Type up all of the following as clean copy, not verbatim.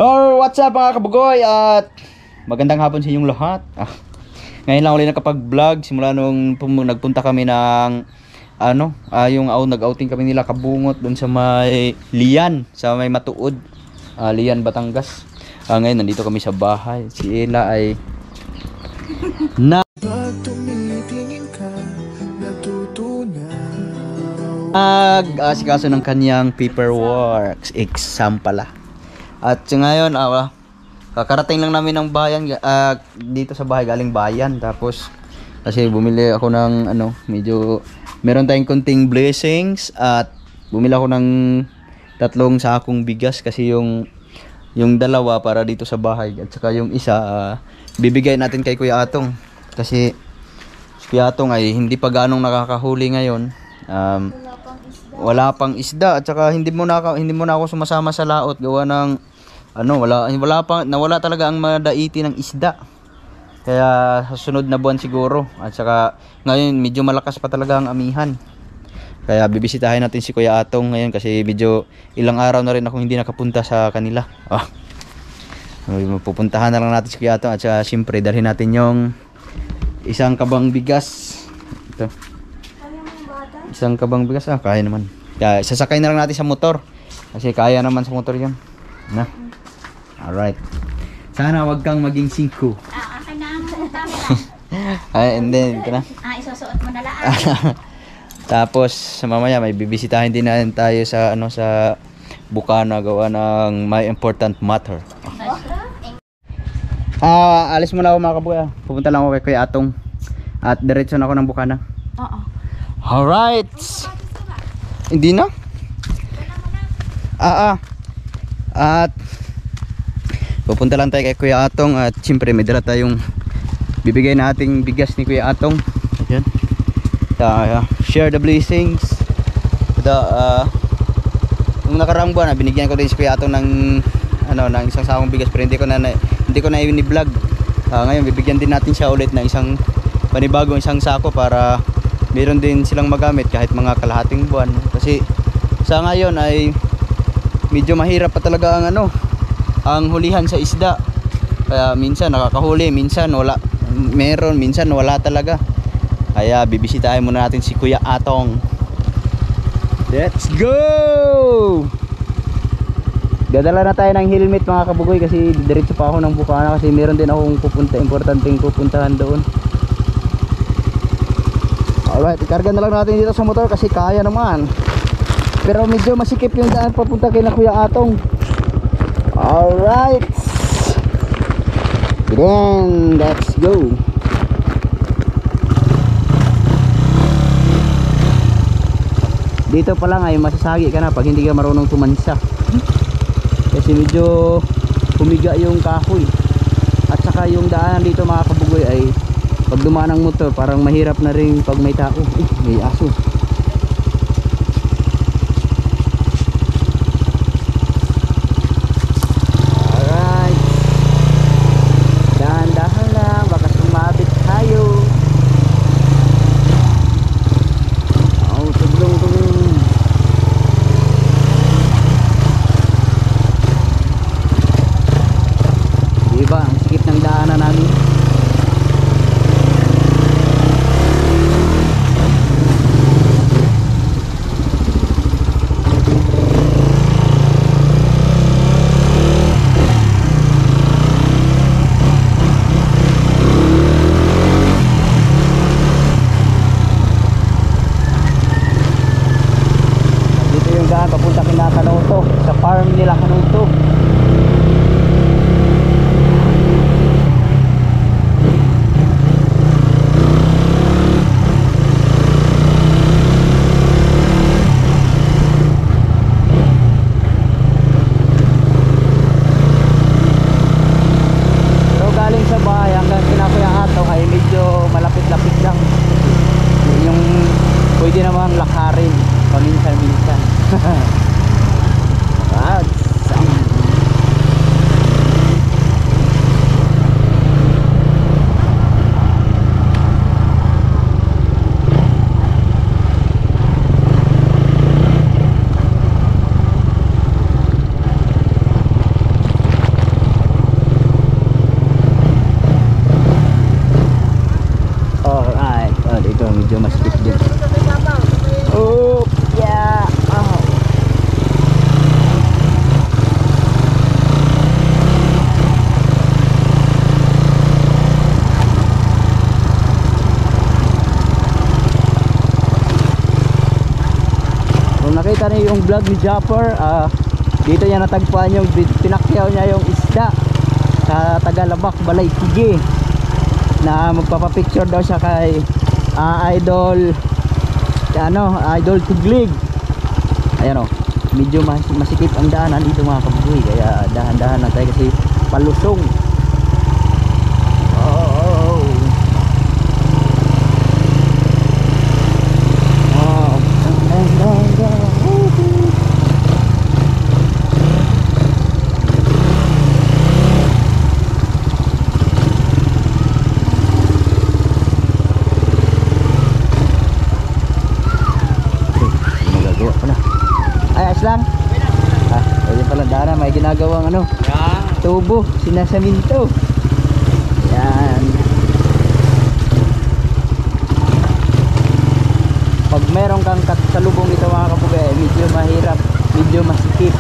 Oh, what's up mga kabugoy at magandang hapon sa inyong lahat. Ngayon lang ulit nakapag-vlog simula nung nagpunta kami ng nag-outing kami nila Kabungot doon sa may Lian, sa may Matuod, Lian, Batangas. Ngayon nandito kami sa bahay. Si Ella ay nag-asikaso ng kanyang paperwork exam pala. At ngayon, kakarating lang namin ng bayan, dito sa bahay, galing bayan. Tapos, kasi bumili ako ng, medyo, meron tayong konting blessings. At bumili ako ng 3 sakong bigas. Kasi yung dalawa para dito sa bahay. At saka yung isa, bibigay natin kay Kuya Atong. Kasi, Kuya Atong ay hindi pa ganong nakakahuli ngayon. Wala pang isda. At saka, hindi mo na ako sumasama sa laot. Gawa ng, nawala talaga ang madaiti ng isda. Kaya sa sunod na buwan siguro. At saka ngayon medyo malakas pa talaga ang amihan. Kaya bibisitahin natin si Kuya Atong ngayon kasi medyo ilang araw na rin akong hindi nakapunta sa kanila. Pupuntahan na lang natin si Kuya Atong. At saka siyempre dalhin natin yung isang kabang bigas. Ito. Isang kabang bigas, kaya naman. Kaya sasakay na lang natin sa motor. Kasi kaya naman sa motor yun. Na. Alright. Sana wag kang maging 5. Akin na ang camera. And then, ito na. Isusuot mo na lang. Tapos, sa mamaya, may bibisitahin din natin tayo sa, sa Bukana, gawa ng may important matter. Alis muna ako mga kabuya. Pupunta lang ako kay Kuya Atong. At diretso na ako ng Bukana. Oo. Alright. Hindi na? At pupunta lang tayo kay Kuya Atong. At siyempre may dala tayong bibigay nating bigas ni Kuya Atong. Ayan. Share the blessings. Nung nakaraang buwan binigyan ko din si Kuya Atong ng isang sakong bigas, pero hindi ko na i-vlog. Ngayon bibigyan din natin siya ulit ng isang panibagong isang sako para meron din silang magamit kahit mga kalahating buwan. Kasi sa ngayon ay medyo mahirap pa talaga ang hulihan sa isda. Kaya minsan nakakahuli, minsan wala, minsan wala talaga. Kaya bibisitahin muna natin si Kuya Atong. Let's go! Dadala na tayo ng helmet mga kabugoy kasi diretso pa ako ng Bukana kasi meron din akong importanteng pupuntahan doon. Alright, ikarga na lang natin dito sa motor kasi kaya naman. Pero medyo masikip yung daan papunta kay na Kuya Atong. Alright, then let's go. Dito pa lang ay masasagi ka na pag hindi ka marunong tumansa. Kasi medyo humiga yung kahoy. At saka yung daanan dito mga kabugoy ay pag dumaan ng motor parang mahirap na rin pag may tao. May aso. Alright, dahan-dahan lang, baka sumabit tayo. Tulong-tulong. Diba ang sikip ng daanan namin. Papunta kina Kanuto, sa farm nila Kanuto. Pero galing sa bahay hanggang kina Kuya Atong ay medyo malapit-lapit lang. Yung pwede namang lakarin paminsan-minsan. nakita niyo yung vlog ni Japper, dito niya natagpuan yung pinakyaw niya yung isda sa Tagalabak, Balay Tige, na magpapapicture daw siya kay Idol Idol Tuglig. Ayan o, medyo masikip ang daanan dito mga kabugoy, kaya dahan-dahan lang tayo kasi palusong. Lang. Pwede pala dara, may ginagawang tubo, sinasaminto. Yan. Pag meron kang kasalubong dito mga kapugay, medyo mahirap, medyo masikip.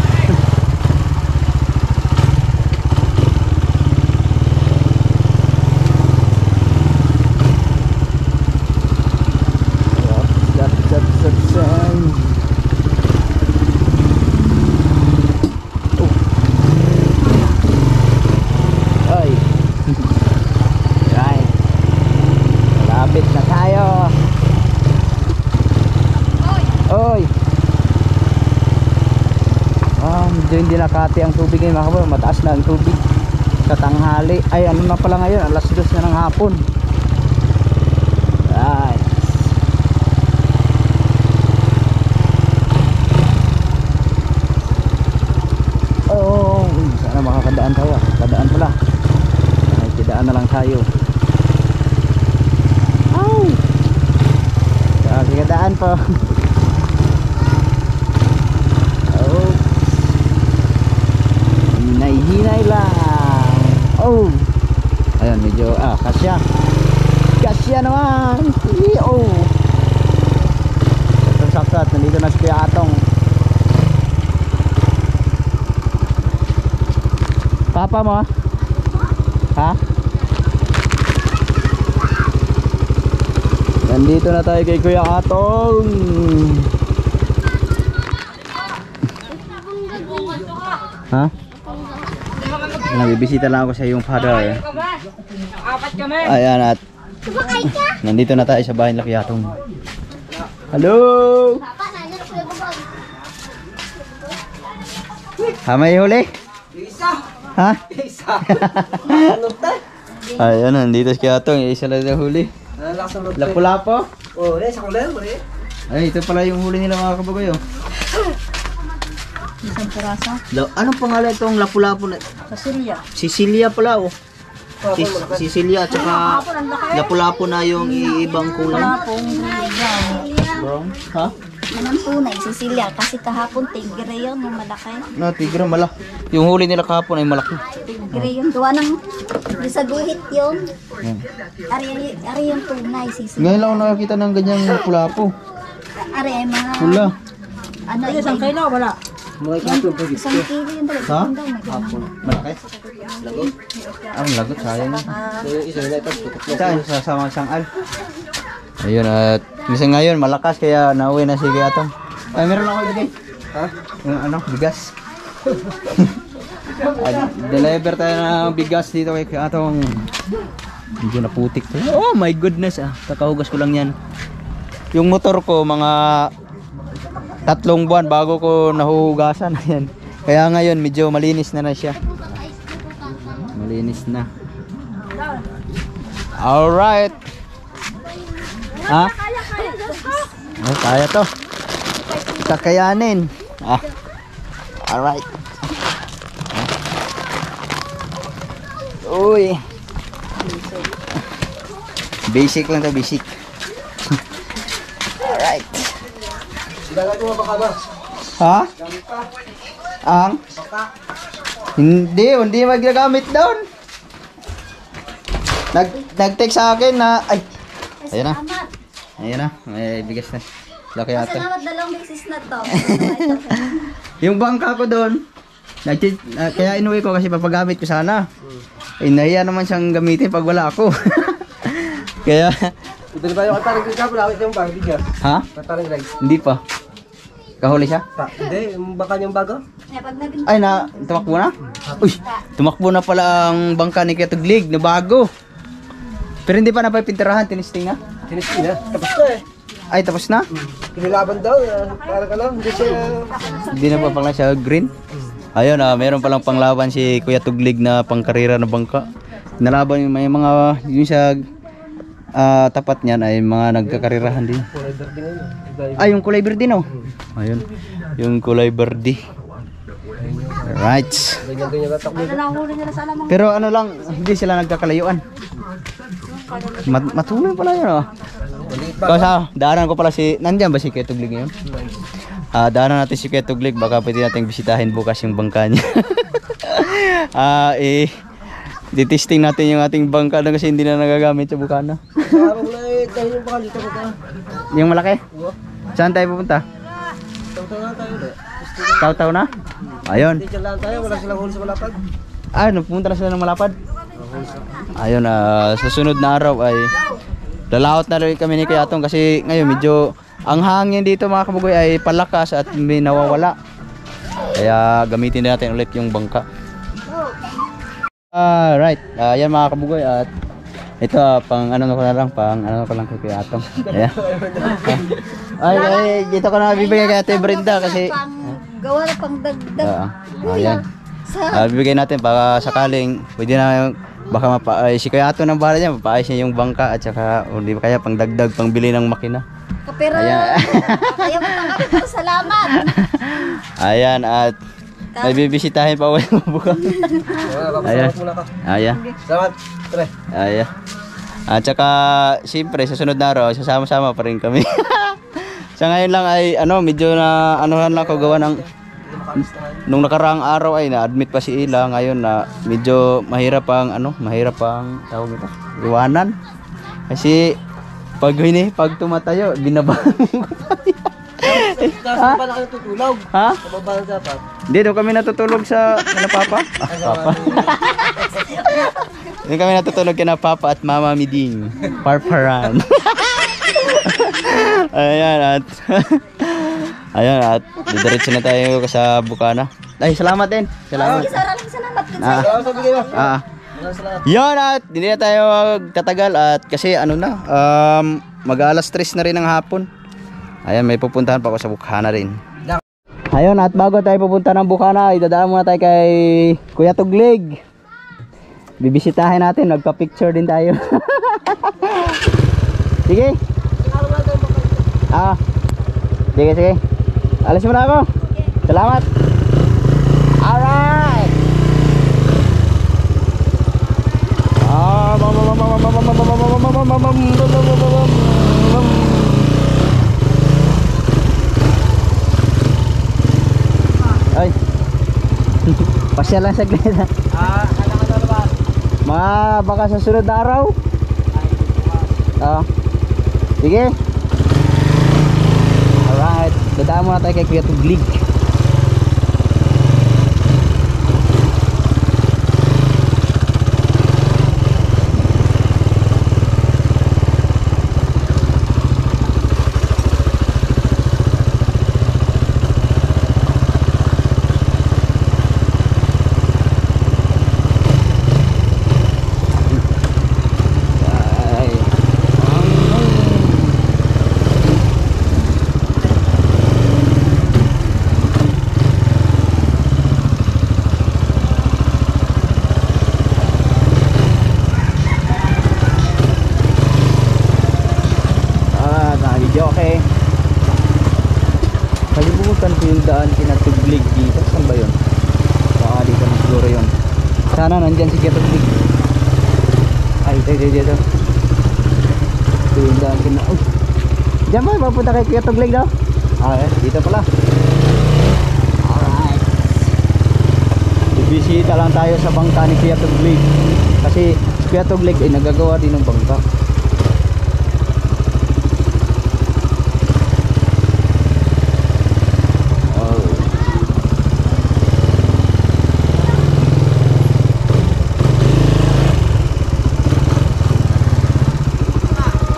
Hindi nakati ang tubig ngayon mga kababayan, mataas na ang tubig sa tanghali, ay ano na pala ngayon, alas 2 na ng hapon. Right. Oh, sana makakadaan tayo, kadaan pala, ay kidaan na lang tayo. Ay, kadaan po. Hinay lang. Oh. Ayun, medyo kasya. Kasya naman. Oh. Sakto-sakto, nandito na si Kuya Atong. Papa mo? Ha? Nandito na tayo kay Kuya Atong. Ha? Nagbibisita lang ako sa iyong father. Apat kami. Ayan, at nandito na tayo sa bahay ng Kuya Atong. Hello! May huli? Isa. Ha? Isa. Ayan, nandito si Kuya Atong. Isa lang na huli. Lapu-lapo? Oh, sa kulay, ore. Ay, ito pala yung huli nila mga kababayo. Isang piraso. Anong pangalan itong lapu-lapo na? Cecilia. Sicilia pala oh. Sicilia at saka lapu-lapo na yung ibang kulay. Brown? Ha? Yan ang tunay, Cecilia. Kasi kahapon tigre yun, yung malaki. No, tigre malaki. Yung huli nila kahapon ay malaki. Tigre yun. Gawa ng sa guhit yun. Ari yung tunay, Cecilia. Ngayon lang ako nakakita ng ganyang lapu-lapo. Ari ay mga... Pula. Ano, Isang kilo, wala. isang kilo yun talaga. Ha? Isang daw, may ganun. Malaki? Lagot? Lagot, sayang. Saan? Sa isang al. Ayun, at minsan ngayon malakas kaya nauwi na si Kuya Atong. Ay, meron ako ibigay. Ha? Yung bigas. Deliver tayo ng bigas dito kay Kuya Atong. Medyo naputik to. Oh my goodness kakahugas ko lang yan. Yung motor ko mga 3 buwan bago ko nahuhugasan. Ayan. Kaya ngayon medyo malinis na siya. Malinis na. Alright. Ha? Oh, kaya to. Kakayanin. Alright. Uy. Basic lang to, basic. Alright. Dagat mo baka ba? Ha? Ang? Hindi magagamit doon. Nag-text sa akin na ay. Ayun na. Ayun na, may bigas na. Laki ata. Salamat, dalawang beses na to. Yung bangka ko doon, kaya inuwi ko kasi papagamit ko sana. Eh, nahiya naman siyang gamitin pag wala ako. Kaya... Ito ba yung kataring ka? Lawit yung bang bigas? Ha? Kataring rice. Hindi pa. Kahuli siya? Hindi, yung baka niyang bago. Kaya pag naging Ay, tumakbo na? Uy, tumakbo na pala ang bangka ni Kuya Tuglig na bago. Pero hindi pa napapintirahan, tinisting na? Tinistin na. Tapos na eh. Ay, tapos na? Kinilaban daw. Parang ka lang. Hindi siya... Hindi na pa pala siya green. Ayun, meron palang panglaban si Kuya Tuglig na pangkarera na bangka. Nalaban yung may mga, yung sa tapat niyan ay mga nagkakarirahan din. Kulay verde ngayon. Ay, yung kulay verde no? Ayun, yung kulay verde. Right. Ganyan-ganyan tatakbo. ano nahuli nila sa alamang. Pero ano lang, hindi sila nagkakalayuan. Matuloy pala yun oh. Maliit pa. Kasi daanan ko pala si, nandyan ba si Kuya Tuglig ngayon? Daanan natin si Kuya Tuglig, baka pwede natin bisitahin bukas yung bangka niya. Ditesting natin yung ating bangka na kasi hindi na nagagamit sa bukana. Parang na eh. Dahil yung baka dito ko tayo. Yung malaki? Saan tayo pupunta? Taw-taw na tayo ulit. Taw-taw na? Ayun. Hindi dyan lang tayo. Wala silang huli sa malapad. Pupunta na sila ng Malapad. Ayun, sa sunod na araw ay lalaot na rin kami ni Kuya Atong kasi ngayon medyo ang hangin dito mga kabugoy ay palakas at may nawawala. Kaya gamitin natin ulit yung bangka. Right. Yan mga kabugoy at ito pang ano ko na lang, pang ano ko lang kay Kuya Atong. Ayan. Ay, dito ko na bibigay kay Ate Brenda kasi Pang gawa na pang dagdag. ayan. Sa Bibigay natin para sakaling pwede na baka si Kuya Atong ng bahala niya, mapaayos niya yung bangka at saka o di ba kaya pang dagdag, pang bili ng makina. kapira. Ayan. Kaya matanggap ko. Salamat. Ayan at may bibisitahin pa ulit bukas. Ayan. Salamat muna ka. Ayan. Salamat. Tre. Ayan. At saka siyempre sa sunod na araw sasama-sama pa rin kami. Sa ngayon lang ay medyo na anuhan lang ko gawa ng nung nakaraang araw ay na-admit pa si Ila, ngayon na medyo mahirap pang tawag ito, iwanan. Kasi pag tumatayo, binabangon ko pa. Saan ba na kayo tutulog? Ha? Sa baba ng dapat. Hindi doon kami natutulog sa Papa. Papa. Doon kami natutulog kina Papa at Mama Miding. Parparan. Ayan at didiretso na tayo sa bukana. Ay, salamat din. Salamat. Salamat. Salamat sa bigay mo. Salamat. Yun at hindi na tayo tatagal at kasi mag-alas 3 na rin ng hapon. Ayan, may pupuntahan pa ako sa bukana rin. Ayun, at bago tayo pupunta ng bukana, idadaan muna tayo kay Kuya Tuglig. Bibisitahin natin, nagpa-picture din tayo. Sige. Sige. Alis muna ako. Salamat. Alright. Ay. Pasya lang saglit. Baka sa sunod na araw. Sige. Alright. Dadaan muna tayo kay Kuya Tuglig. Okay. Kalimutan ko yung daan kinatuglig dito. Saan ba yun? Baka dito na siguro yun. Sana nandyan si Kuya Tuglig. Ay, dito. Ito yung daan kinatuglig. Diyan ba? Mapunta kay Kuya Tuglig daw? Dito pala. Alright. Bibisita lang tayo sa bangka ni Kuya Tuglig. Kasi Kuya Tuglig ay nagagawa din ng bangka.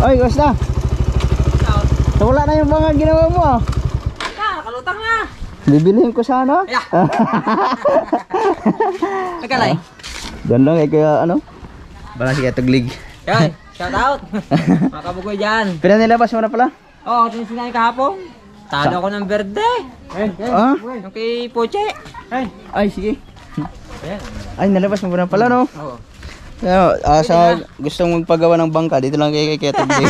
Oy, guys na. So, wala na yung mga ginawa mo. Salutang na! Bibilihin ko sana. Yeah. Nagkalay. Diyan lang eh, kaya ano? Bala si Tuglig. Yan, shout out. Mga kabugoy dyan. Pinanilabas mo na pala? Oo, ito yung sinabi kahapon. Talo ko ng berde. Ah? Yung kay Poche. Ay, sige. Ayan. Ay, nalabas mo na pala, no? Oo. Kaya, sa gustong magpagawa ng bangka, dito lang kay Tuglig.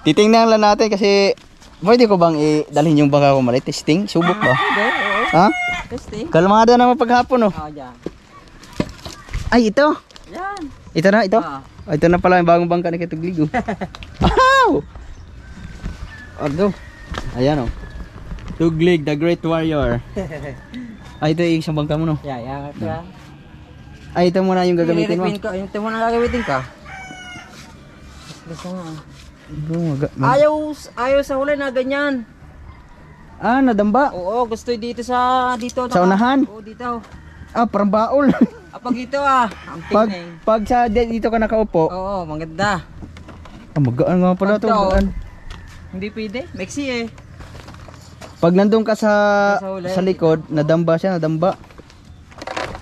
Titingnan lang natin kasi pwede ko bang dalhin yung bangka ko mali? Testing? Subok ba? Hindi, oo. Ha? Testing. Kalmada naman paghapon, no? Oo, dyan. Ay, ito! Yan. Ito na, ito? Ah. Ay, ito na pala yung bagong bangka ni Tuglig. Wow! Ano? Ayan, oh. Tuglig, the great warrior. Ay, ito yung isang bangka mo, no? Yeah, kaya. Ay, ito muna yung gagamitin mo. I-repaint ko. Yung timo na gagamitin ka. Gusto nga. Ayaw sa huli na ganyan. Ah, nadamba. Oo, gusto dito sa Sa unahan? Oo, dito. Ah, parang baol. Pag ito ang pag, tingin. pag sa dito ka nakaupo. Oo, maganda. Ah, magaan nga pala ito. Pag doon, Magaan. Hindi pwede. Mexi eh. Pag nandun ka sa huli. sa likod, nadamba siya, nadamba.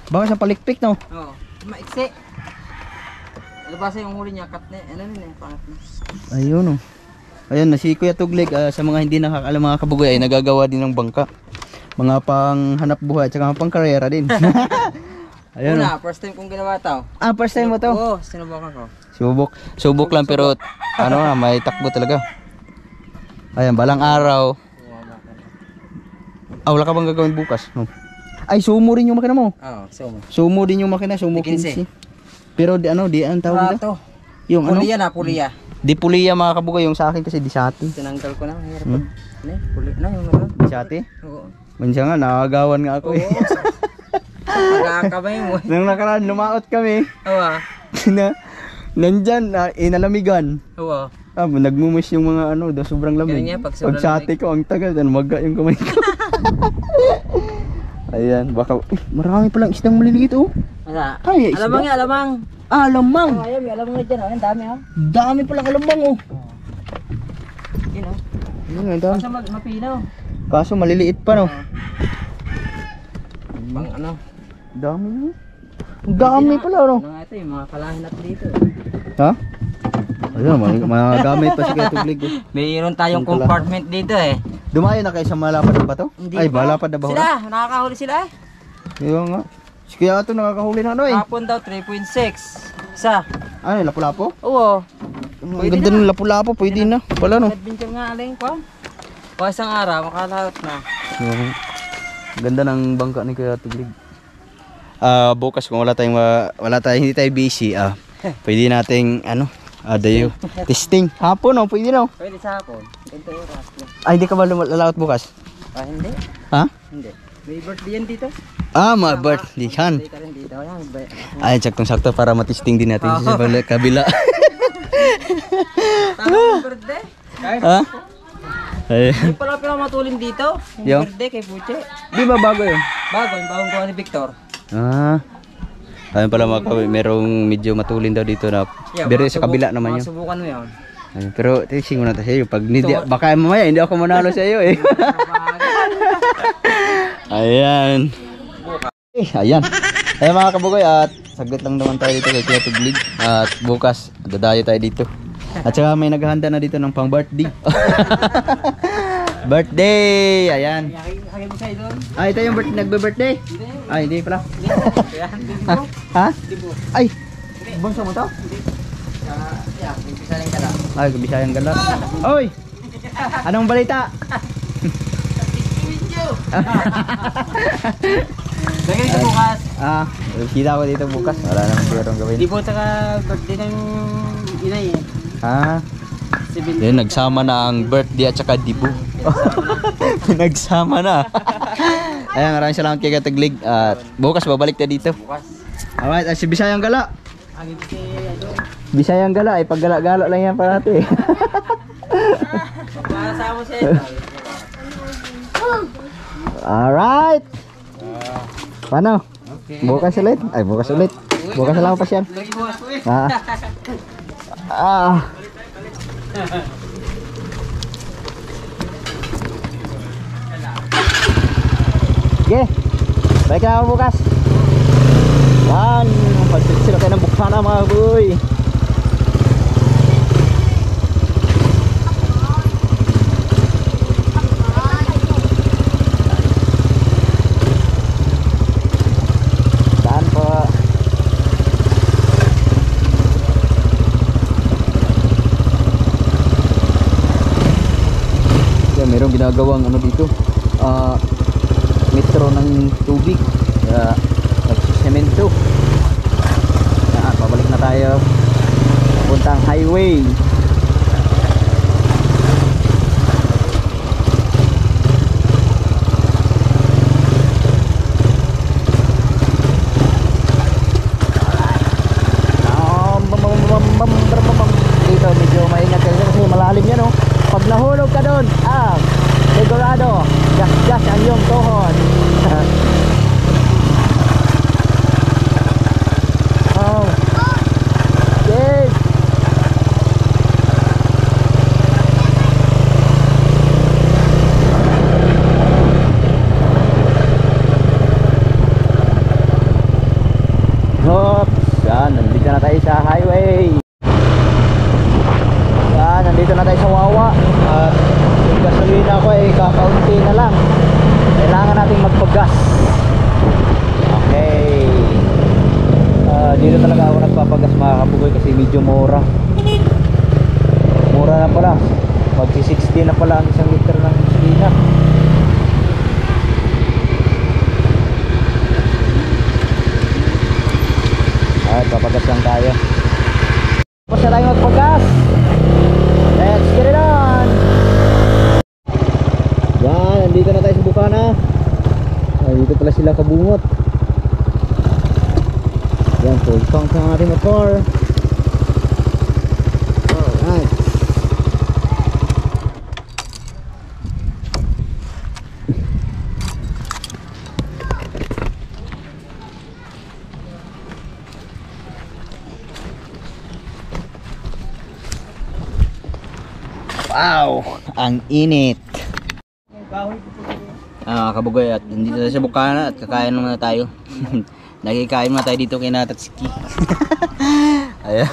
Baka sa palikpik, no? Oo. Maiksi. Labasan yung huli niya. Cut na. Ano na eh. Pangat na. Ayun, oh. Ayun, na si Kuya Tuglig, sa mga hindi nakakaalam mga kabugoy, ay nagagawa din ng bangka. Mga pang hanap buhay, tsaka pang karera din. Ayun, Una, first time kong ginawa ito. Ah, first time mo to? Oo, sinubukan ko. Subok lang pero ano na, may takbo talaga. Ayan, balang araw. Ah, wala ka bang gagawin bukas? No. Ay, sumo rin yung makina mo. Oo, sumo. Sumo din yung makina, sumo 15. 15. Pero di ano, di ang tawag nila? Yung ano? Puliya na, puliya. Di puliya mga kabugoy, yung sa akin kasi disati. Tinanggal ko na. Hirap. Hmm? Puliya na yung ano. Disati? Oo. Minsan nga, nakagawan nga ako eh. Pagkakamay mo. Nung nakaraan, lumaot kami. Oo. Nandyan, inalamigan. Oo. Ah, nagmumus yung mga ano, sobrang lamig. Ganun yan, pag sobrang sati ko, ang tagal, maga yung kamay ko. Ayan, baka, marami palang isdang maliliit oh. Wala. Ay, isda. Alamang yan, alamang. Ah, alamang. Oh, ayan, may alamang na dyan. Oh. Ang dami oh. Dami palang alamang oh. Yun oh. Yun nga, dami. Basta mapinaw. Kaso maliliit pa no. Pang ano. Dami no. Ang dami pala no. Ano nga ito, yung mga kalahin natin dito. Ha? Ayun, mga gamit pa si Kuya Tuglig oh. Mayroon tayong Yung kala- compartment dito eh. Dumayo na kayo sa malapad na bato? Hindi Ay, pa. malapad na ba? Sila, nakakahuli sila eh. Ayun nga. Si Kuya ito nakakahuli na ano eh. Hapon daw 3.6. Isa. Ano, lapu-lapo? Oo. Ang Pwede ganda na. ng lapu-lapo, pwede na. Pala no. Adventure nga aling ko. O isang araw, makalahot na. Ganda ng bangka ni Kuya Tuglig. Bukas kung wala tayong hindi tayo busy, pwede nating dayo testing. Hapon no, pwede no. Pwede sa hapon. Ganito yung oras. Ay, hindi ka ba lalaot bukas? Ah, hindi. Ha? Hindi. May birthday yan dito. My birthday yan. Birthday ka rin dito. Ayan, Ay, saktong-sakto para matesting din natin sa kabila. tama yung birthday. Ha? Ay. Hindi pala matulin dito. Yo. Yung birthday kay Puche. Di ba bago yun? Bago, yung bagong gawa ni Victor. Ayun pala mga kawi, merong medyo matulin daw dito na pero sa kabila naman yun. Subukan mo yun. Ayun, pero testing muna tayo sa iyo. Pag baka mamaya hindi ako manalo sa iyo eh. Ayan. Ayan. Ayan mga kabugoy at saglit lang naman tayo dito kay Kuya Tuglig. At bukas dadayo tayo dito. At saka may naghahanda na dito ng pang birthday. Birthday! Ayan. Hagay mo sa'yo doon. Ito yung nagbe-birthday? Ay, hindi pala. Kaya, Ha? Ay! Bunso mo to? yeah, may pisaling ka lang. Ay, Bisayang Galat. Oy! Anong balita? Lagay ko bukas. Kita ko dito bukas. Wala naman sigurong gawin. Di po saka birthday ng inay eh. Then nagsama na ang birthday at saka dibu. Nagsama na. Ayan, maraming salamat kay Kuya Tuglig. At bukas babalik na dito. Bukas. Alright, si Bisayang Gala. Agad si Ado. Bisayang Gala, ay paggala-gala lang yan parati. Para sa mo siya. Alright. Paano? Okay. Bukas ulit? Ay, bukas ulit. Bukas na lang pa siya. Okay. Balik na ako bukas. Yan. Pagsiksilo tayo ng bukana mga boy. Saan po? Yan, mayroong ginagawang ano dito. Metro ng tubig. Kaya nagsisemento. Yan, pabalik na tayo papuntang highway. Dito medyo maingat kasi malalim yan, oh. Pag nahulog ka doon, sigurado gas ang iyong tuhod. Oh. Yes. Oops, yan, nandito na tayo sa highway. Yan, nandito na tayo sa Wawa. At yung gasolina ko ay kakaunti na lang. Kailangan nating magpagas. Okay. Dito talaga ako nagpapagas mga kabugoy kasi medyo mura. Mura na pala. Magsi 60 na pala ang isang liter ng gasolina. Ay, papagas lang tayo. Tapos na tayo magpagas. Let's get it on. Yan, nandito na tayo sa Bukana. Ay, dito pala sila kabungot. Yan, full tank ng ating motor. Alright. Wow, ang init. Kabugoy, at nandito tayo sa Bukana at kakain muna tayo. Nakikain muna tayo dito kay Natatski. Ayan.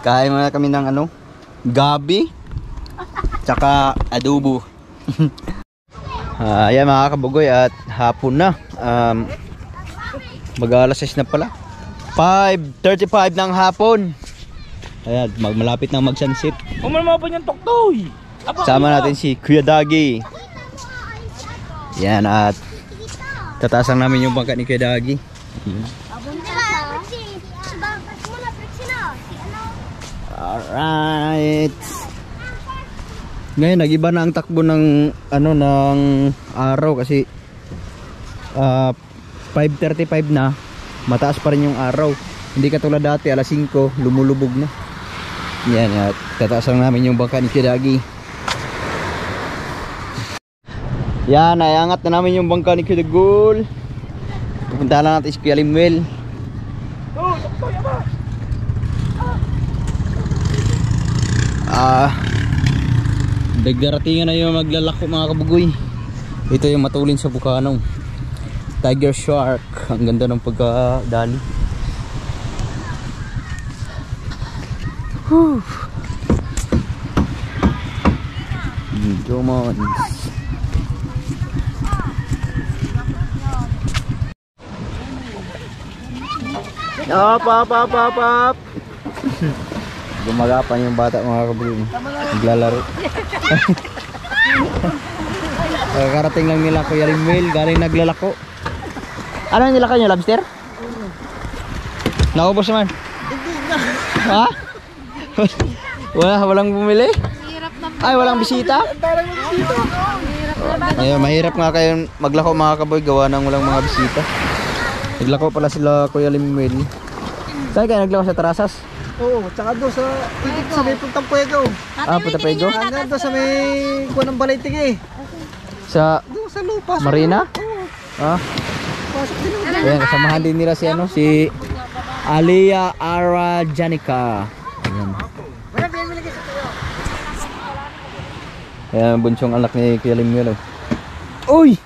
Kain muna kami ng ano, gabi tsaka adobo. Ayan mga kabugoy, at hapon na. Mag-alas 6 na pala. 5:35 ng hapon. Ayan, malapit na mag-sunset. Umalma pa niyang toktoy. Sama natin si Kuya Dagi. Yan, at tatasang namin yung bangka ni Kuya Dagi. Alright. Ngayon nag-iba na ang takbo ng ano ng araw kasi 5:35 na. Mataas pa rin yung araw. Hindi katulad dati alas 5 lumulubog na. Yan, at tatasang namin yung bangka ni Kuya Dagi. Yan, nayangat na namin yung bangka ni Kuya Dagul. Pupunta lang natin si Kuya Limuel. Dagdaratingan na yung maglalako mga kabugoy. Ito yung matulin sa Bukana. Tiger shark. Ang ganda ng pagkadali. Jomons. Up. Gumagapan yung bata mga kabugoy. Naglalaro. Karating lang nila Kuya Limuel, galing naglalako. Ano yung nilaka nyo, lobster? Naubos naman. Ha? Walang bumili? Ay, walang bisita? Ayun, mahirap nga kayo maglako mga kaboy, gawa ng walang mga bisita. Naglako pala sila Kuya Limuel. Saan kayo naglako sa Tarasas? Oo, tsaka doon sa may puntang Puego. Punta Pego? Hanggang doon sa may kuha ng Balaytig eh. Sa Doon sa lupa. Marina? Oo, pasok din naman. Ayan, kasamahan din nila si ano, si Alia Arajanica. Ayan. Ayan, bunsong anak ni Kuya Limuel. Uy!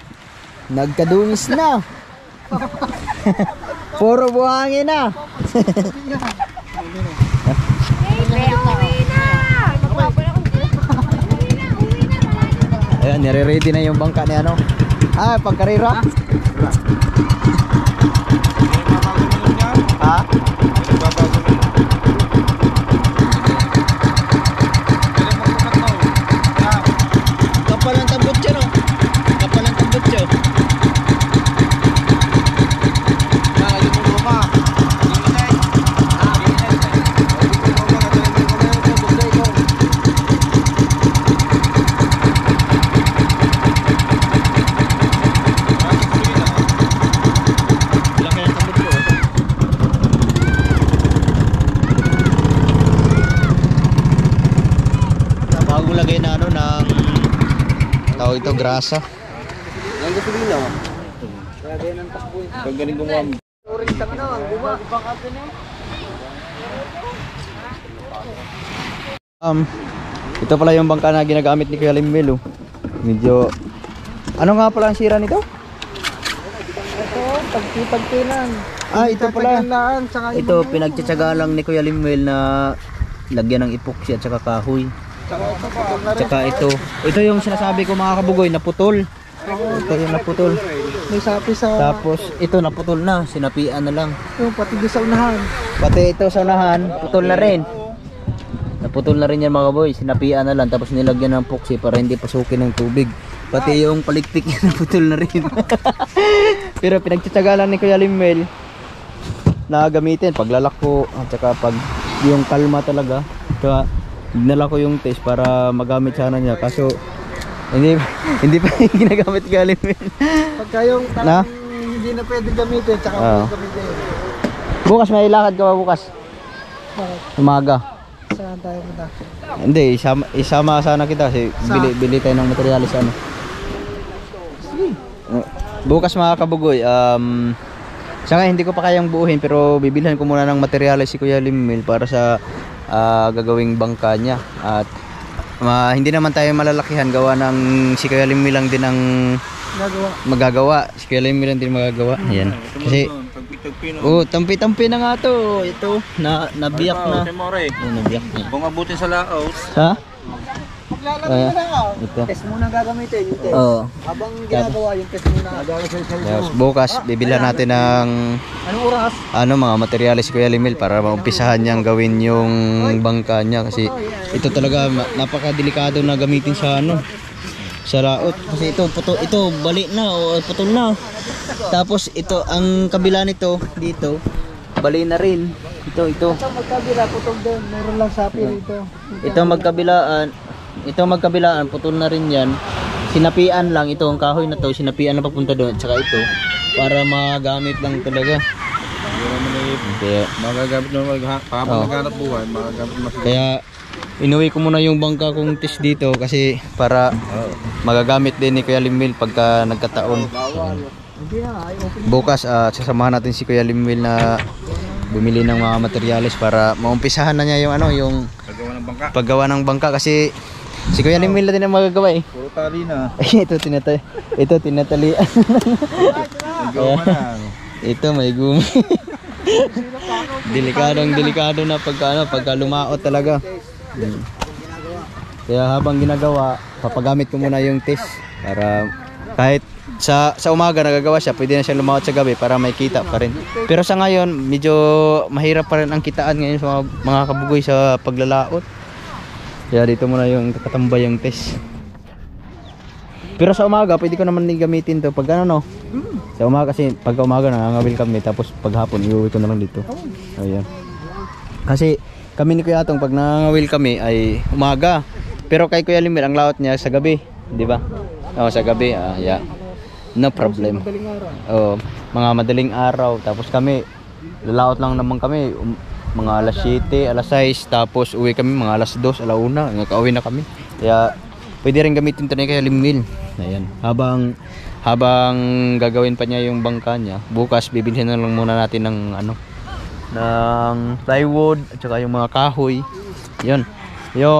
Nagkadungis na. Puro buhangin na. Ayan, nire-ready na yung bangka ni ano. Pagkarira. Ha? Kapal ang tambot siya, no? Kapal ang tambot siya. Bago lagay na ano ng tawag ito, grasa. Ang gasolina. Lagay ng takbo. Pag galing gumawa. Orange tang ano, ang gumawa. Ito pala yung bangka na ginagamit ni Kuya Limwell, oh. Medyo ano nga pala ang sira nito? Ito, tagpi-tagpinan. Ito pala. Ito Ito, pinagtsatsaga lang ni Kuya Limwell na lagyan ng epoxy at saka kahoy. Tsaka ito. Ito yung sinasabi ko mga kabugoy, naputol. Ito yung naputol. may sapi sa... Tapos ito naputol na, sinapian na lang. Yung pati doon sa unahan. Pati ito sa unahan, putol na rin. Naputol na rin yan mga kaboy, sinapian na lang. Tapos nilagyan ng epoxy para hindi pasukin ng tubig. Pati yung palikpik yan naputol na rin. Pero pinagtsatsaga lang ni Kuya Limwell na gamitin paglalako at saka pag yung kalma talaga. Kaya dinala ko yung test para magamit sana niya, kaso hindi pa ginagamit ni Kuya Limwell. Pagka yung Na? hindi na pwede gamitin, tsaka Oo. pwede gamitin. Bukas may lakad ka ba bukas? Bakit? Umaga. Saan tayo punta? Hindi, isama sana kita kasi bili tayo ng materialis ano. Bukas mga kabugoy, sa ngayon hindi ko pa kayang buuhin pero bibilhan ko muna ng materialis si Kuya Limwell para sa gagawing bangka niya. At hindi naman tayo malalakihan, gawa ng si Kuya Limwell lang din ang Gagawa. magagawa. Si Kuya Limwell lang din magagawa. Ayan. Kasi tampi-tampi na nga to. Ito, nabiyak na. Nabiyak na. Kung abutin sa laos. Ha? Maglalagay na lang. Ito. Test muna gagamitin, yung test. Oo. Habang ginagawa yung test muna. Yes, bukas bibilhan natin ng Anong oras? mga materyales si Kuya Limwell para maumpisahan niyang gawin yung bangka niya kasi ito talaga napakadelikado na gamitin sa sa laot kasi ito bali na o putol na. Tapos ito ang kabila nito dito bali na rin. Ito. Ito magkabila, putol doon. Meron lang sapi rito. Ito magkabilaan putol na rin yan. Sinapian lang ito ang kahoy na to, sinapian na papunta doon at saka ito para magamit lang talaga. Kaya Magagamit na naghanap buhay, magagamit mas. Kaya inuwi ko muna yung bangka kong test dito kasi para magagamit din ni Kuya Limwell pagka nagkataon. Bukas sasamahan natin si Kuya Limwell na bumili ng mga materyales para maumpisahan na niya yung yung paggawa ng bangka kasi si Kuya Limwell na din ang magagawa eh. Puro tali na. Ito tinatalian. Gawa na. Ito may gumi. Delikado na pagka lumaot talaga. Kaya habang ginagawa, papagamit ko muna yung test para kahit sa umaga nagagawa siya, pwede na siya lumaot sa gabi para may kita pa rin. Pero sa ngayon, medyo mahirap pa rin ang kitaan ngayon sa mga kabugoy sa paglalaot. Kaya dito muna yung katambay yung test. Pero sa umaga, pwede ko naman gamitin to pag sa umaga kasi pagka umaga nangangawil kami tapos paghapon iuwi ko na lang dito. Ayan. Kasi kami ni Kuya Atong pag nangangawil kami ay umaga. Pero kay Kuya Limwell ang laot niya sa gabi, di ba? Sa gabi, yeah. No problem. Mga madaling araw. Tapos kami, lalaot lang naman kami mga alas 7, alas 6, tapos uwi kami mga alas 2, alauna, nakauwi na kami. Kaya pwede rin gamitin ito ni Kuya Limwell. Ayan. Habang gagawin pa niya yung bangka niya, bukas bibilhin na lang muna natin ng ng plywood at saka yung mga kahoy. 'Yon.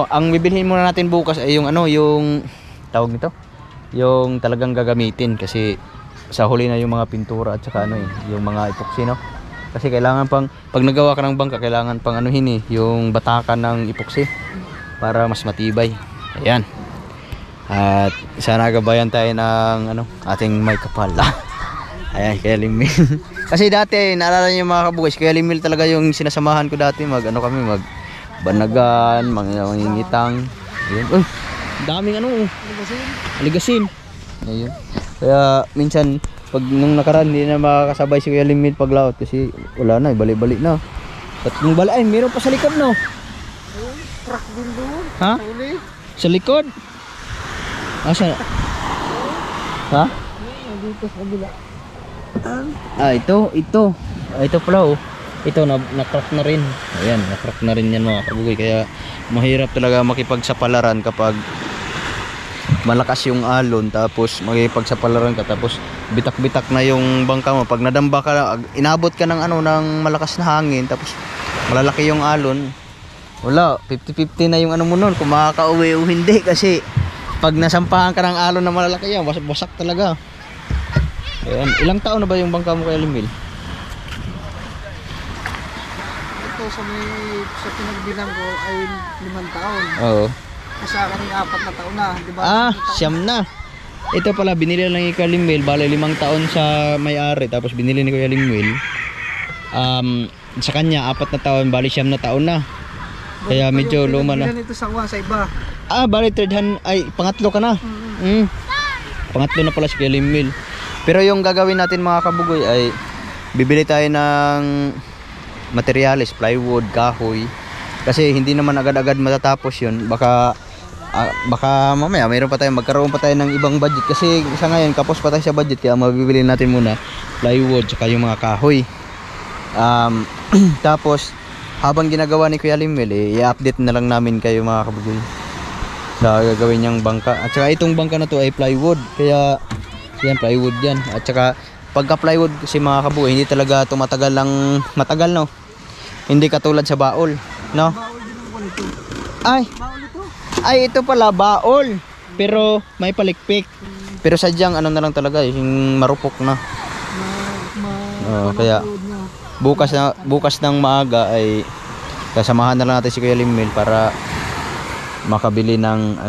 Ang bibilhin muna natin bukas ay yung yung tawag nito, yung talagang gagamitin kasi sa huli na yung mga pintura at saka ano eh, yung mga epoxy, no? Kasi kailangan pang, pag nagawa ka ng bangka, kailangan pang anuhin eh, yung batakan ng epoxy para mas matibay. Ayan. At sana gabayan tayo ng ano, ating may kapal. Ayan, kaya Limil. Kasi dati, naalala niyo mga kabugis, kaya Limil talaga yung sinasamahan ko dati, mag ano kami, mag banagan, mangingitang. Ayun. Uy, daming ano, aligasin. Ayun. Kaya minsan pag nung nakaraan hindi na makakasabay si Kuya Limil paglaot kasi wala na, bali-bali na. At yung bala ay meron pa sa likod, no? Truck din doon. Ha? Uli. Sa likod? Asa? Ha? Dito sa kabila. Ah, ito. Ah, ito pala oh. Ito na-crack na rin. Ayan, na-crack na rin yan mga kabugoy. Kaya mahirap talaga makipagsapalaran kapag malakas yung alon, tapos makipagsapalaran ka, tapos bitak-bitak na yung bangka mo. Pag nadamba ka, inabot ka ng ano, ng malakas na hangin, tapos malalaki yung alon, wala, 50-50 na yung ano mo nun, kung makakauwi o hindi. Kasi pag nasampahan ka ng alon na malalaki yan, wasak talaga. Ayan. Ilang taon na ba yung bangka mo kay Limil? Ito sa pinagbilang ko ay 5 taon. Oo. Sa akin 4 na taon na, di ba? Ah, siyam na. Ito pala, binili lang ni Kuya Limil, bale 5 taon sa may-ari, tapos binili ni Kuya Limil. Sa kanya 4 na taon, bale 9 na taon na. Kaya medyo luma na. Ito sa iba. Ah, bale third hand, ay pangatlo ka na. Pangatlo na pala si Kuya Limil. Pero yung gagawin natin mga kabugoy ay bibili tayo ng materials, plywood, kahoy. Kasi hindi naman agad-agad matatapos yun. Baka mamaya magkaroon pa tayo ng ibang budget. Kasi sa ngayon kapos pa tayo sa budget, kaya mabibili natin muna plywood saka yung mga kahoy. Tapos habang ginagawa ni Kuya Limil, i-update na lang namin kayo mga kabugoy sa gagawin niyang bangka. At saka itong bangka na to ay plywood, kaya yan, plywood yan. At saka pagka plywood kasi mga kabugoy, hindi talaga tumatagal lang matagal, no? Hindi katulad sa baol, no? Ay, ito pala baol, pero may palikpik. Pero sadyang ano na lang talaga, yung marupok na. Kaya bukas ng maaga ay kasamahan na lang natin si Kuya Limil para makabili ng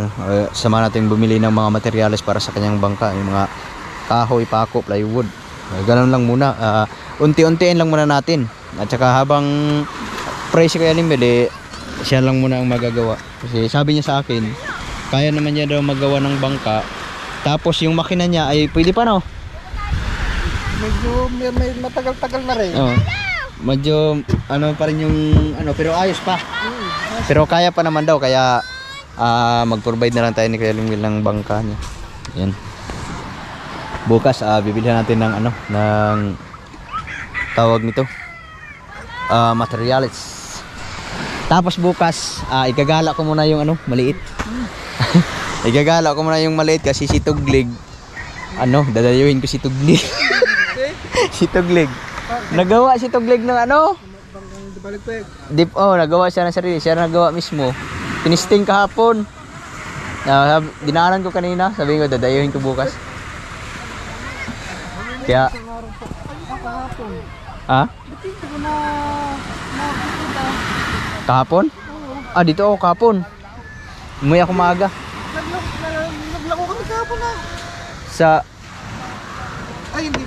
samahan natin bumili ng mga materyales para sa kanyang bangka, yung mga kahoy, pako, plywood. Ganun lang muna. Unti-untiin lang muna natin. At saka habang price si Kuya Limil, siya lang muna ang magagawa. Kasi sabi niya sa akin, kaya naman niya daw magawa ng bangka. Tapos yung makina niya ay pwede pa, no? Medyo may matagal-tagal na rin. Oo. Medyo ano pa rin yung ano, pero ayos pa. Pero kaya pa naman daw, kaya mag-provide na lang tayo ni Kuya Limil ng bangka niya. Yan. Bukas bibilihan natin ng ano, ng tawag nito, materials. Tapos bukas igagala ko muna yung ano, maliit. Igagala ko muna yung maliit kasi si Tuglig, ano, dadayuhin ko si Tuglig. Si Tuglig. Nagawa si Tuglig ng ano? Nagawa siya ng sarili. Siya nagawa mismo. Tinisting kahapon. Dinaanan ko kanina. Sabi ko, dadayuhin ko bukas. Kaya kahapon? Dito ako kahapon. Umuwi ako maaga. Naglako kami kahapon na. Hindi.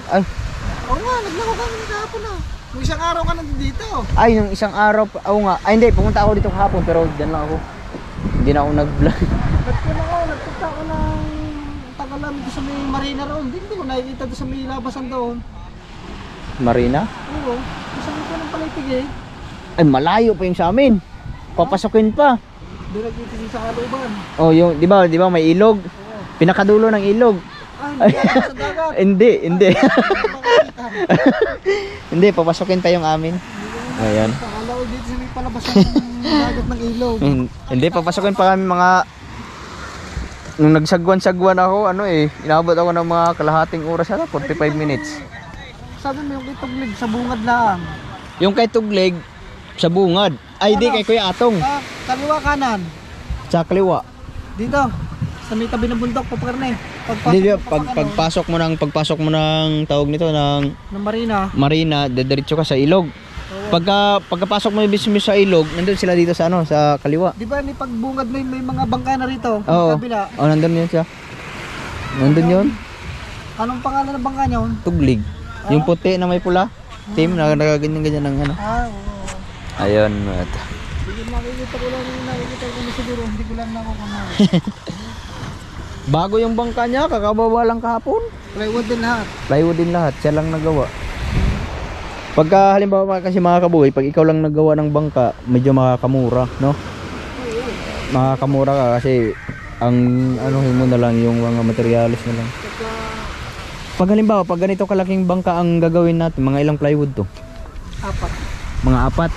Oo nga, naglako kami kahapon na. Yung isang araw ka nandito. Yung isang araw. Oo nga. Hindi, pumunta ako dito kahapon pero dyan lang ako. Hindi na ako nag-vlog. Nagpunta ako ng Tagalan doon sa may marina roon. Hindi ko nakikita doon sa may labasan doon. Marina? Oo. Isang ito ng palitig Ay, malayo pa yung sa amin. Papasukin pa. Doon nagtitigil sa kaluban. Yung, di ba may ilog? Pinakadulo ng ilog. Hindi sa dagat. Hindi. Hindi, papasukin pa yung amin. Ayan. Akala ko dito sa may palabasan ng dagat ng ilog. Hindi, papasukin pa kami mga... Nung nagsagwan-sagwan ako, inabot ako ng mga kalahating oras, 45 minutes. Sabi mo yung kay Tuglig sa bungad lang. Yung kay Tuglig, sa bungad. Ay, di, kay Kuya Atong. Kaliwa kanan. Sa kaliwa. Dito. Sa may tabi ng bundok, papakarne. Hindi, pagpasok mo ng tawag nito ng marina, diretso ka sa ilog. Pagkapasok mo mismo sa ilog, nandun sila dito sa sa kaliwa. Di ba may pagbungad may mga bangka na rito? Oo. Kabila. Oh, nandun yun siya. Nandun yun. Anong pangalan ng bangka niya? Tuglig. Yung puti na may pula. Team, nagaganyan-ganyan ng ano. Oo. Ayun. Hindi nakikita ko siguro. Hindi ko lang nakukunan. Bago yung bangka niya, kakababa lang kahapon. Plywood din lahat. Siya lang nagawa. Pagka halimbawa kasi mga kabuhay, pag ikaw lang nagawa ng bangka, medyo makakamura, no? Makakamura ka kasi ang anuhin mo na lang yung mga materials na lang. Pag halimbawa, pag ganito kalaking bangka ang gagawin natin, mga ilang plywood to? 4. Mga 4.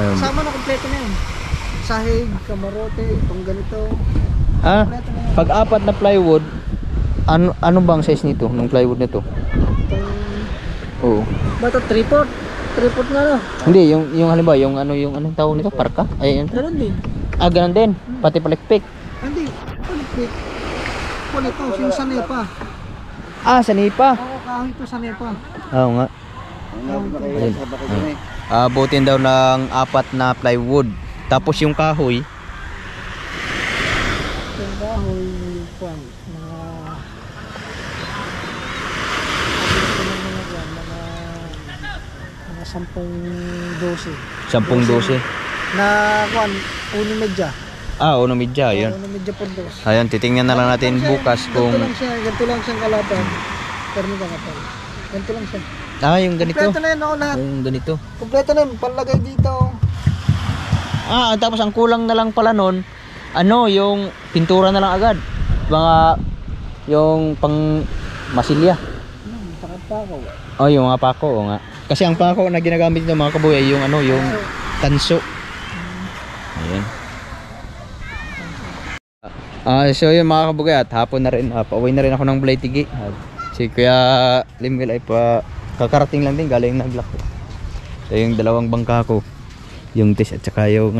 Ayun. Sama na kompleto na yun. Sahig, kamarote, itong ganito. Pag 4 na plywood, ano bang size nito, ng plywood nito? Oo. Bato 3/4. 3/4 nga no? Hindi, yung halimbawa, yung anong tawag nito? Parka? Ayun. Ganun din. Ganun din. Pati palikpik. Hindi. Palikpik. Ito, sinasanay pa. Sa nipa. Oo, kahoy ito sanay pa. Oo nga. Abutin daw ng 4 na plywood. Tapos yung kahoy, Yung kahoy, mga 10-12. 10-12. Na uno medya. Uno medya, yun. Uno medya por dos. Ayun, titingnan na lang natin bukas kung... Ganito lang siyang kalapad. Karmi ka kapal. Ganito lang siya. Yung ganito. Kompleto na yun ako lahat. Yung ganito. Kompleto na yun. Palagay dito. Tapos ang kulang na lang pala nun, yung pintura na lang agad. Yung pang masilya. Pakapakaw. Yung mga pako, nga. Kasi ang pako na ginagamit ng mga kabuhay, yung yung tanso. Ayan. So yun mga kabugay, at hapon na rin, pauwi na rin ako ng Blaytigi. Si Kuya Limwil ay kakarating lang din, galing naglako. So yung dalawang bangka ko, yung tis at saka yung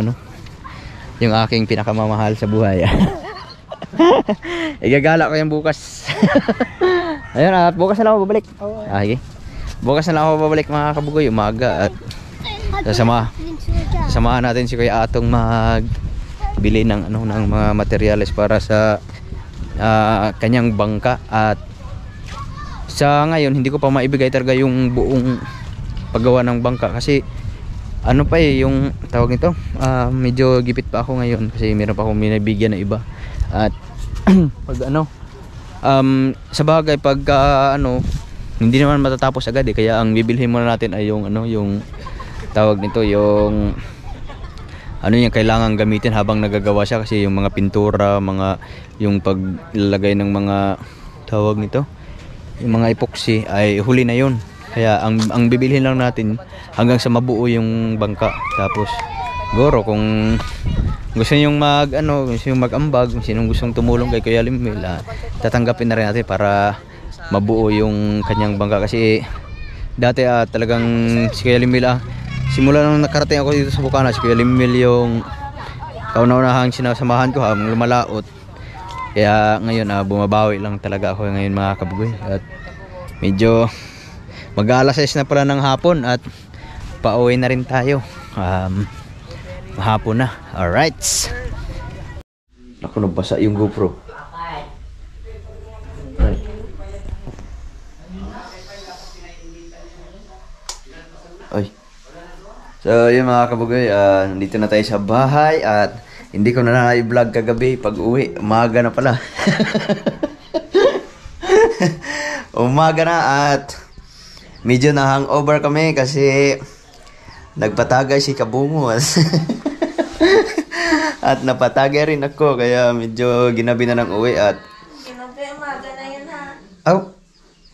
yung aking pinakamamahal sa buhay. Igagala ko yung bukas. Ayun, at bukas na lang ako babalik. Sige. Bukas na lang ako babalik mga kabugoy, umaga, at sasamahan natin si Kuya Atong magbili ng ng mga materyales para sa kanyang bangka. At sa ngayon hindi ko pa maibigay talaga yung buong paggawa ng bangka kasi yung tawag nito, medyo gipit pa ako ngayon kasi meron pa akong binibigyan na iba. At pag sa bagay pag hindi naman matatapos agad kaya ang bibilhin muna natin ay yung yung tawag nito, yung yung kailangan gamitin habang nagagawa siya, kasi yung mga pintura, yung paglalagay ng mga tawag nito, yung mga epoxy ay huli na yun. Kaya ang bibilhin lang natin hanggang sa mabuo yung bangka. Tapos siguro kung gusto niyong gusto niyong mag-ambag, kung sinong gustong tumulong kay Kuya Limwil, tatanggapin na rin natin para mabuo yung kanyang bangka. Kasi dati talagang si Kuya Limwil, simula nung nakarating ako dito sa Bukana, si Kuya Limwil yung kauna-unahang sinasamahan ko habang lumalaot. Kaya ngayon bumabawi lang talaga ako ngayon mga kabugoy. At medyo mag-alas 6 na pala ng hapon at pauwi na rin tayo. Hapon na. Alright. Ako, nabasa yung GoPro. Right. Oy. So yun mga kabugoy, nandito na tayo sa bahay at hindi ko na i-vlog kagabi pag uwi. Umaga na pala. Umaga na at medyo na hangover kami kasi nagpatagay si Kabungo. At napatagay rin ako kaya medyo ginabi na ng uwi. At Umaga na yun ha.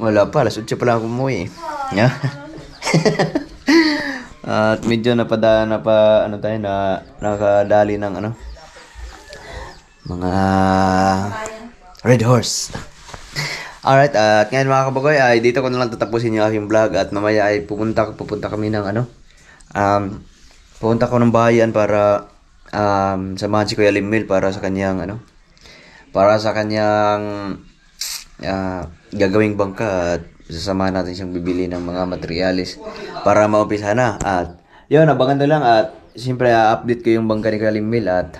Wala pa, alas 8 pa lang ako umuwi. At medyo nakadali ng mga Red Horse. Alright, at ngayon mga kabagoy, ay dito ko na lang tatapusin yung aking vlog. At mamaya ay pupunta kami ng pupunta ko ng bayan para samahan si Kuya Limwil para sa kanyang gagawing bangka at sasamahan natin siyang bibili ng mga materialis para maumpisa na. At yun, abangan na lang at siyempre update ko yung bangka ni Kalimil at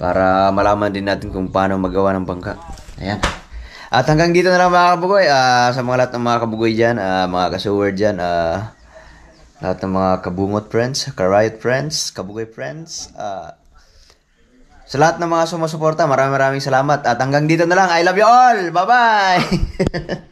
para malaman din natin kung paano magawa ng bangka. Ayan. At hanggang dito na lang mga kabugoy. Sa mga lahat ng mga kabugoy dyan, mga kasuwer dyan, lahat ng mga kabungot friends, karayot friends, kabugoy friends, sa lahat ng mga sumusuporta, maraming salamat. At hanggang dito na lang. I love you all. Bye-bye.